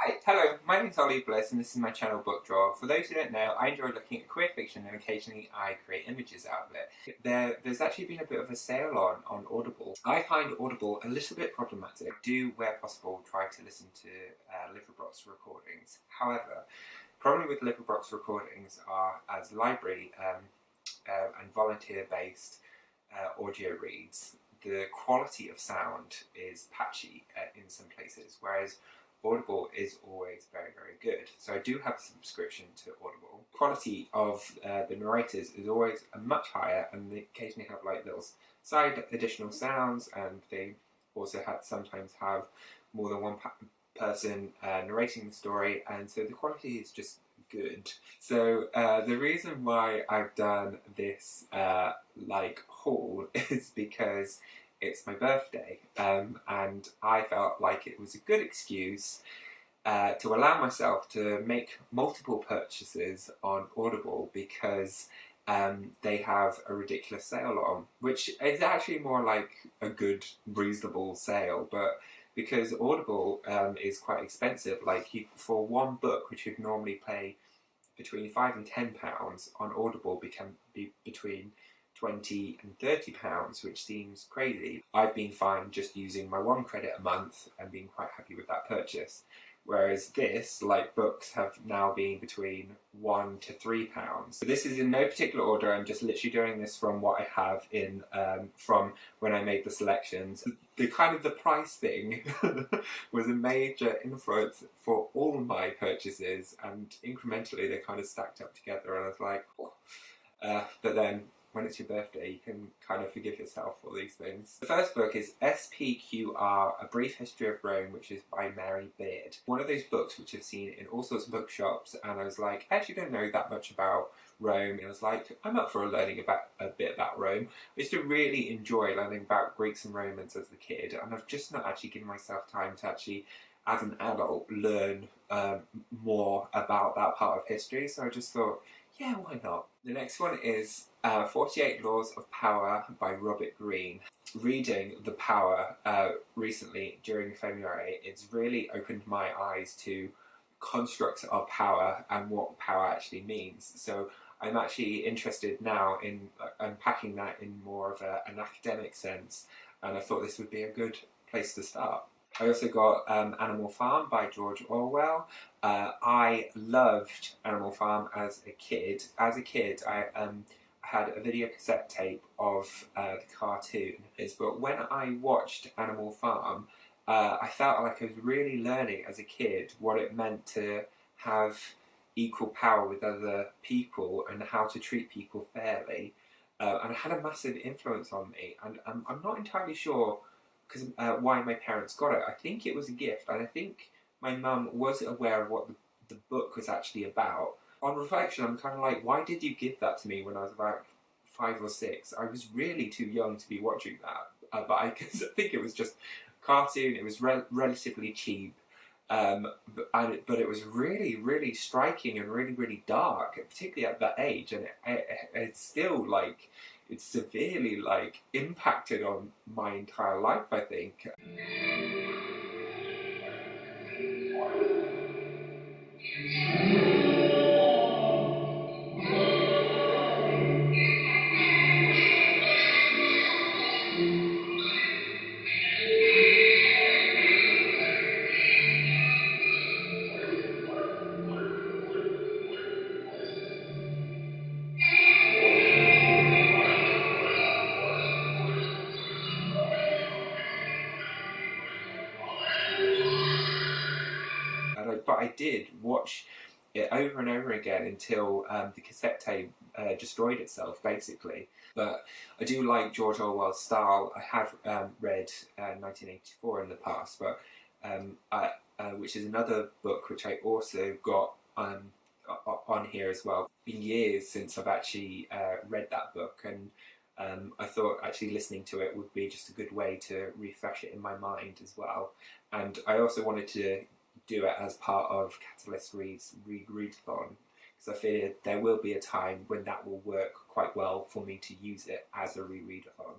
Hi, hello, my name's Ollie Bliss and this is my channel Book Drawer. For those who don't know, I enjoy looking at queer fiction and occasionally I create images out of it. There's actually been a bit of a sale on Audible. I find Audible a little bit problematic. I do, where possible, try to listen to Liverbox recordings. However, the problem with Liverbox recordings are, as library and volunteer-based audio reads, the quality of sound is patchy in some places, whereas Audible is always very, very good. So I do have a subscription to Audible. Quality of the narrators is always much higher, and they occasionally have like little side additional sounds, and they also sometimes have more than one person narrating the story, and so the quality is just good. So the reason why I've done this haul is because it's my birthday, and I felt like it was a good excuse to allow myself to make multiple purchases on Audible because they have a ridiculous sale on, which is actually more like a good, reasonable sale, but because Audible is quite expensive, like for one book which you'd normally pay between £5 and £10, on Audible can be between £20 and £30, which seems crazy. I've been fine just using my one credit a month and being quite happy with that purchase. Whereas this, like books, have now been between £1 to £3. So this is in no particular order. I'm just literally doing this from what I have in from when I made the selections. The price thing was a major influence for all my purchases, and incrementally they kind of stacked up together, and I was like, oh. But then when it's your birthday, you can kind of forgive yourself for these things. The first book is SPQR, A Brief History of Rome, which is by Mary Beard. One of those books which I've seen in all sorts of bookshops, and I was like, I actually don't know that much about Rome. And I was like, I'm up for learning a bit about Rome. I used to really enjoy learning about Greeks and Romans as a kid, and I've just not actually given myself time to actually, as an adult, learn more about that part of history. So I just thought, yeah, why not? The next one is 48 Laws of Power by Robert Greene. Reading The Power recently during February, it's really opened my eyes to constructs of power and what power actually means. So I'm actually interested now in unpacking that in more of an academic sense, and I thought this would be a good place to start. I also got Animal Farm by George Orwell. I loved Animal Farm as a kid. As a kid, I had a video cassette tape of the cartoon. But when I watched Animal Farm, I felt like I was really learning as a kid what it meant to have equal power with other people and how to treat people fairly. And it had a massive influence on me. And I'm not entirely sure why my parents got it. I think it was a gift, and I think my mum was aware of what the book was actually about. On reflection, I'm kind of like, why did you give that to me when I was about 5 or 6? I was really too young to be watching that, but I think it was just a cartoon. It was relatively cheap, but it was really, really striking and really, really dark, particularly at that age, and it's still like, it's severely impacted on my entire life, I think. But I did watch it over and over again until the cassette tape destroyed itself, basically. But I do like George Orwell's style. I have read 1984 in the past, but which is another book which I also got on here as well. It's been years since I've actually read that book, and I thought actually listening to it would be just a good way to refresh it in my mind as well. And I also wanted to do it as part of Catalyst Reads Readathon, because I fear there will be a time when that will work quite well for me to use it as a rereadathon.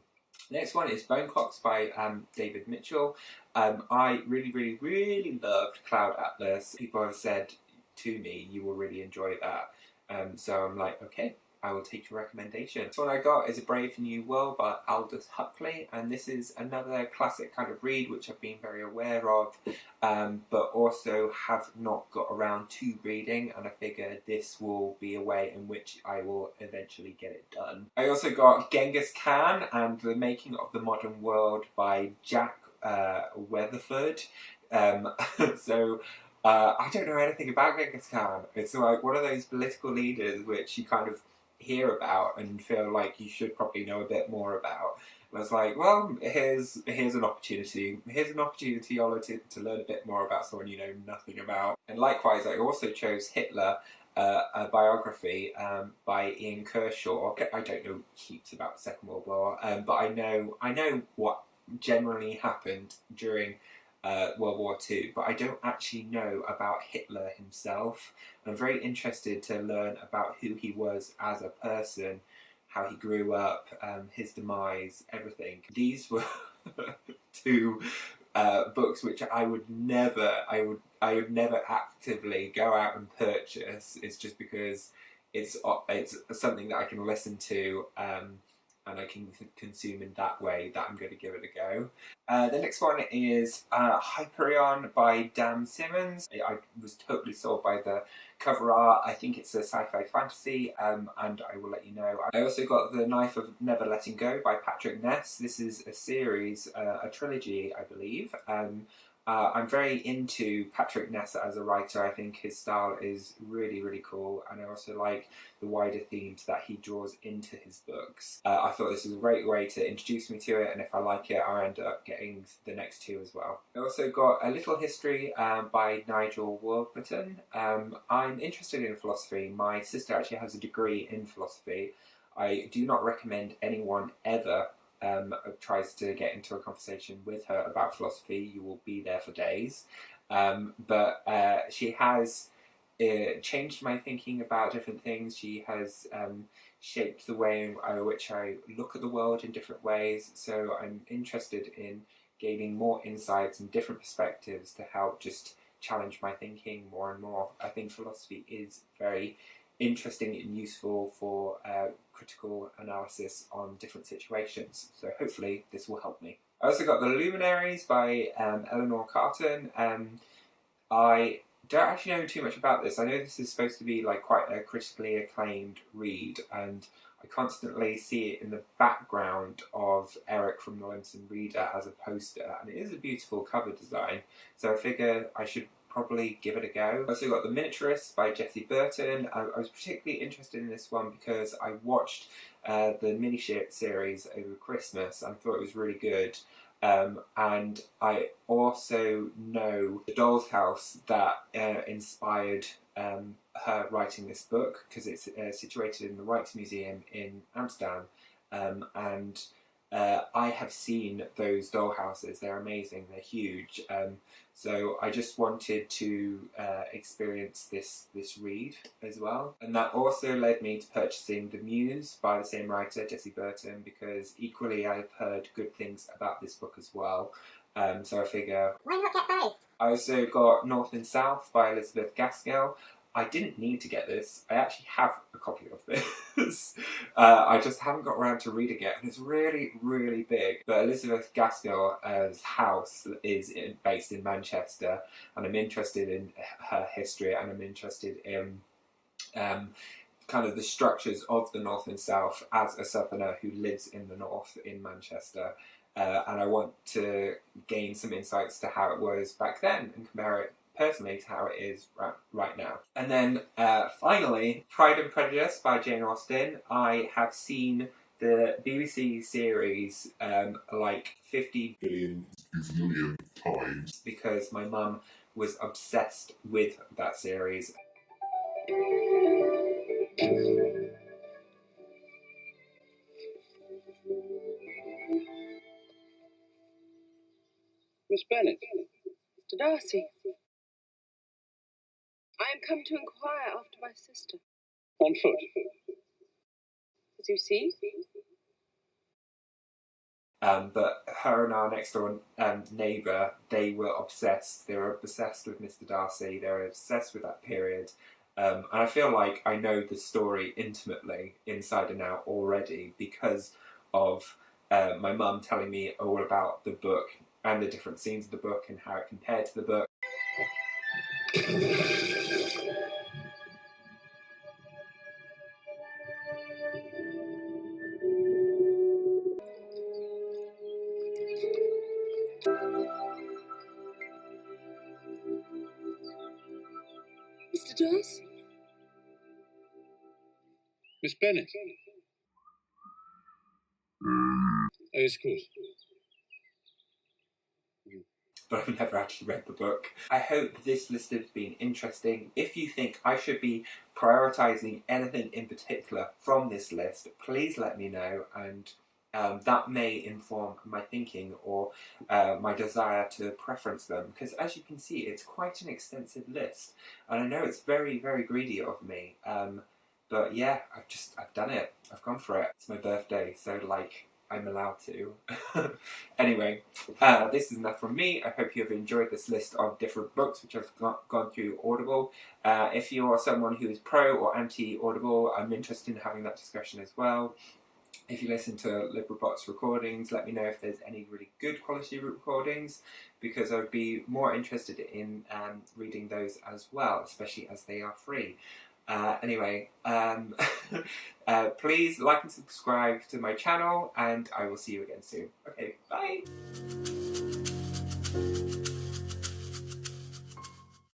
Next one is Bone Clocks by David Mitchell. I really loved Cloud Atlas. People have said to me, you will really enjoy that. So I'm like, okay, I will take your recommendation. This one I got is A Brave New World by Aldous Huxley, and this is another classic kind of read which I've been very aware of, but also have not got around to reading, and I figure this will be a way in which I will eventually get it done. I also got Genghis Khan and The Making of the Modern World by Jack Weatherford. So I don't know anything about Genghis Khan. It's like one of those political leaders which you kind of hear about and feel like you should probably know a bit more about. And I was like, well, here's an opportunity. Here's an opportunity, Ola, to learn a bit more about someone you know nothing about. And likewise, I also chose Hitler, a biography by Ian Kershaw. I don't know heaps about the Second World War, but I know what generally happened during World War II, but I don't actually know about Hitler himself. I'm very interested to learn about who he was as a person, how he grew up, his demise, everything. These were two books which I would never actively go out and purchase. It's just because it's something that I can listen to. And I can consume in that way, that I'm going to give it a go. The next one is Hyperion by Dan Simmons. I was totally sold by the cover art. I think it's a sci-fi fantasy, and I will let you know. I also got The Knife of Never Letting Go by Patrick Ness. This is a series, a trilogy, I believe. I'm very into Patrick Ness as a writer. I think his style is really cool, and I also like the wider themes that he draws into his books. I thought this was a great way to introduce me to it, and if I like it, I'll end up getting the next two as well. I also got A Little History by Nigel Warburton. I'm interested in philosophy. My sister actually has a degree in philosophy. I do not recommend anyone ever tries to get into a conversation with her about philosophy. You will be there for days. But she has changed my thinking about different things. She has shaped the way in which I look at the world in different ways. So I'm interested in gaining more insights and different perspectives to help just challenge my thinking more and more. I think philosophy is very interesting and useful for critical analysis on different situations. So hopefully this will help me. I also got The Luminaries by Eleanor Catton. I don't actually know too much about this. I know this is supposed to be like quite a critically acclaimed read, and I constantly see it in the background of Eric from The Lonesome Reader as a poster, and it is a beautiful cover design, so I figure I should probably give it a go. I also got The Miniaturist by Jessie Burton. I was particularly interested in this one because I watched the mini-series over Christmas and I thought it was really good. And I also know the doll's house that inspired her writing this book, because it's situated in the Rijksmuseum in Amsterdam, and I have seen those doll houses. They're amazing, they're huge. So I just wanted to experience this read as well. And that also led me to purchasing The Muse by the same writer, Jessie Burton, because equally I've heard good things about this book as well. So I figure, why not get both? I also got North and South by Elizabeth Gaskell. I didn't need to get this. I actually have a copy of this. I just haven't got around to reading it, and it's really big. But Elizabeth Gaskell's house is based in Manchester, and I'm interested in her history, and I'm interested in kind of the structures of the North and South as a Southerner who lives in the North in Manchester. And I want to gain some insights to how it was back then and compare it personally to how it is right now. And then finally, Pride and Prejudice by Jane Austen. I have seen the BBC series like 50 billion times because my mum was obsessed with that series. Miss Bennet. Mr. Darcy. I am come to inquire after my sister. On foot. As you see. But her and our next door neighbour, they were obsessed. They were obsessed with Mr. Darcy. They were obsessed with that period. And I feel like I know the story intimately, inside and out already, because of my mum telling me all about the book and the different scenes of the book and how it compared to the book. Mr. Darcy? Miss Bennet? Oh, yes, of course. But I've never actually read the book. I hope this list has been interesting. If you think I should be prioritising anything in particular from this list, please let me know, and that may inform my thinking or my desire to preference them, because as you can see, it's quite an extensive list, and I know it's very, very greedy of me. But yeah, I've done it. I've gone for it. It's my birthday, so like, I'm allowed to. Anyway, this is enough from me. I hope you have enjoyed this list of different books which I've gone through Audible. If you are someone who is pro or anti-Audible, I'm interested in having that discussion as well. If you listen to LibriVox recordings, let me know if there's any really good quality recordings, because I would be more interested in reading those as well, especially as they are free. Anyway, please like and subscribe to my channel, and I will see you again soon. Okay, bye!